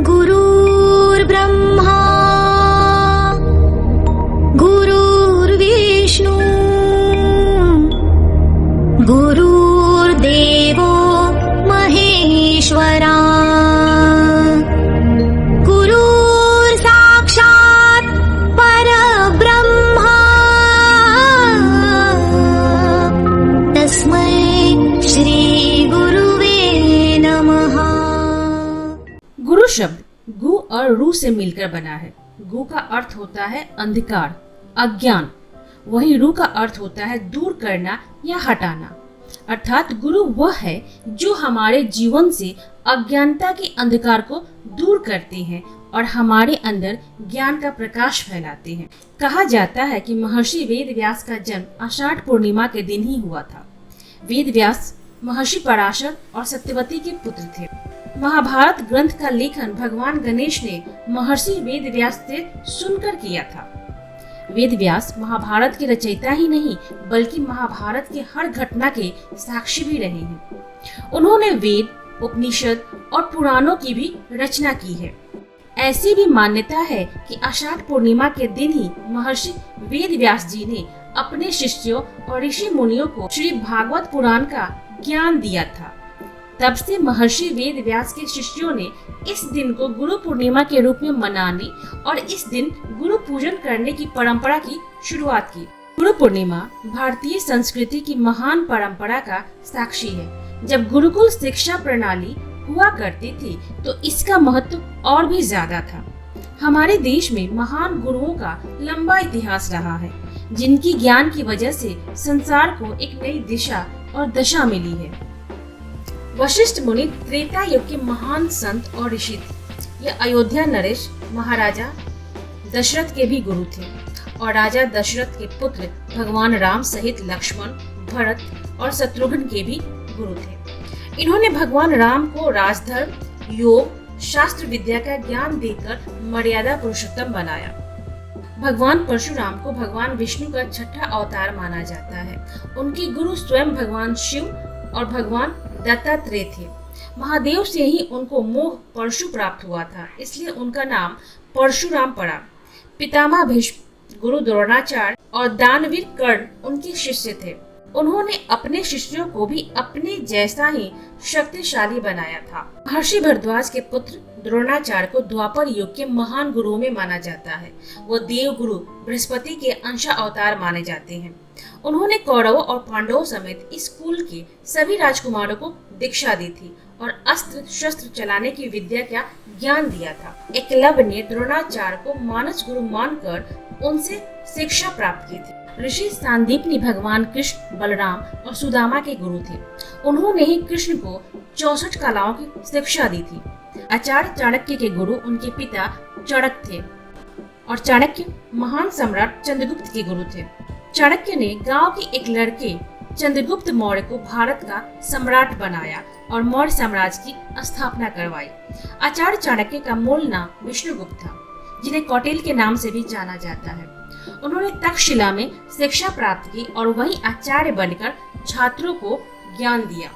गुरुर्ब्रह्मा गुरुर्विष्णु गुरुर्देवो महेश्वरा गुरुर्साक्षात् परब्रह्मा तस्मै श्री गुरुवे नमः। गुरु शब्द गु और रू से मिलकर बना है। गु का अर्थ होता है अंधकार, अज्ञान। वहीं रू का अर्थ होता है दूर करना या हटाना। अर्थात गुरु वह है जो हमारे जीवन से अज्ञानता के अंधकार को दूर करते हैं और हमारे अंदर ज्ञान का प्रकाश फैलाते हैं। कहा जाता है कि महर्षि वेद व्यास का जन्म आषाढ़ पूर्णिमा के दिन ही हुआ था। वेद व्यास महर्षि पराशर और सत्यवती के पुत्र थे। महाभारत ग्रंथ का लेखन भगवान गणेश ने महर्षि वेद व्यास से सुनकर किया था। वेद व्यास महाभारत के रचयिता ही नहीं बल्कि महाभारत के हर घटना के साक्षी भी रहे हैं। उन्होंने वेद, उपनिषद और पुराणों की भी रचना की है। ऐसी भी मान्यता है कि आषाढ़ पूर्णिमा के दिन ही महर्षि वेद व्यास जी ने अपने शिष्यों और ऋषि मुनियों को श्री भागवत पुराण का ज्ञान दिया था। तब से महर्षि वेद व्यास के शिष्यों ने इस दिन को गुरु पूर्णिमा के रूप में मनाने और इस दिन गुरु पूजन करने की परंपरा की शुरुआत की। गुरु पूर्णिमा भारतीय संस्कृति की महान परंपरा का साक्षी है। जब गुरुकुल शिक्षा प्रणाली हुआ करती थी तो इसका महत्व और भी ज्यादा था। हमारे देश में महान गुरुओं का लंबा इतिहास रहा है, जिनकी ज्ञान की वजह से संसार को एक नई दिशा और दशा मिली है। वशिष्ठ मुनि त्रेता युग के महान संत और ऋषि थे। यह अयोध्या नरेश महाराजा दशरथ के भी गुरु थे और राजा दशरथ के पुत्र भगवान राम सहित लक्ष्मण, भरत और शत्रुघ्न के भी गुरु थे। इन्होंने भगवान राम को राजधर्म, योग, शास्त्र विद्या का ज्ञान देकर मर्यादा पुरुषोत्तम बनाया। भगवान परशुराम को भगवान विष्णु का छठा अवतार माना जाता है। उनके गुरु स्वयं भगवान शिव और भगवान दत्तात्रेय थे। महादेव से ही उनको मोह परशु प्राप्त हुआ था, इसलिए उनका नाम परशुराम पड़ा। पितामह भीष्म, गुरु द्रोणाचार्य और दानवीर कर्ण उनके शिष्य थे। उन्होंने अपने शिष्यों को भी अपने जैसा ही शक्तिशाली बनाया था। महर्षि भरद्वाज के पुत्र द्रोणाचार्य को द्वापर युग के महान गुरुओं में माना जाता है। वो देव गुरु बृहस्पति के अंश अवतार माने जाते हैं। उन्होंने कौरवों और पांडवों समेत इस कुल के सभी राजकुमारों को दीक्षा दी थी और अस्त्र शस्त्र चलाने की विद्या का ज्ञान दिया था। एकलव्य ने द्रोणाचार्य को मानस गुरु मानकर उनसे शिक्षा प्राप्त की थी। ऋषि सांदीपनि भगवान कृष्ण, बलराम और सुदामा के गुरु थे। उन्होंने ही कृष्ण को 64 कलाओं की शिक्षा दी थी। आचार्य चाणक्य के गुरु उनके पिता चाणक्य थे और चाणक्य महान सम्राट चंद्रगुप्त के गुरु थे। चाणक्य ने गांव के एक लड़के चंद्रगुप्त मौर्य को भारत का सम्राट बनाया और मौर्य साम्राज्य की स्थापना करवाई। आचार्य चाणक्य का मूल नाम विष्णुगुप्त था, जिन्हें कौटिल्य के नाम से भी जाना जाता है। उन्होंने तक्षशिला में शिक्षा प्राप्त की और वहीं आचार्य बनकर छात्रों को ज्ञान दिया।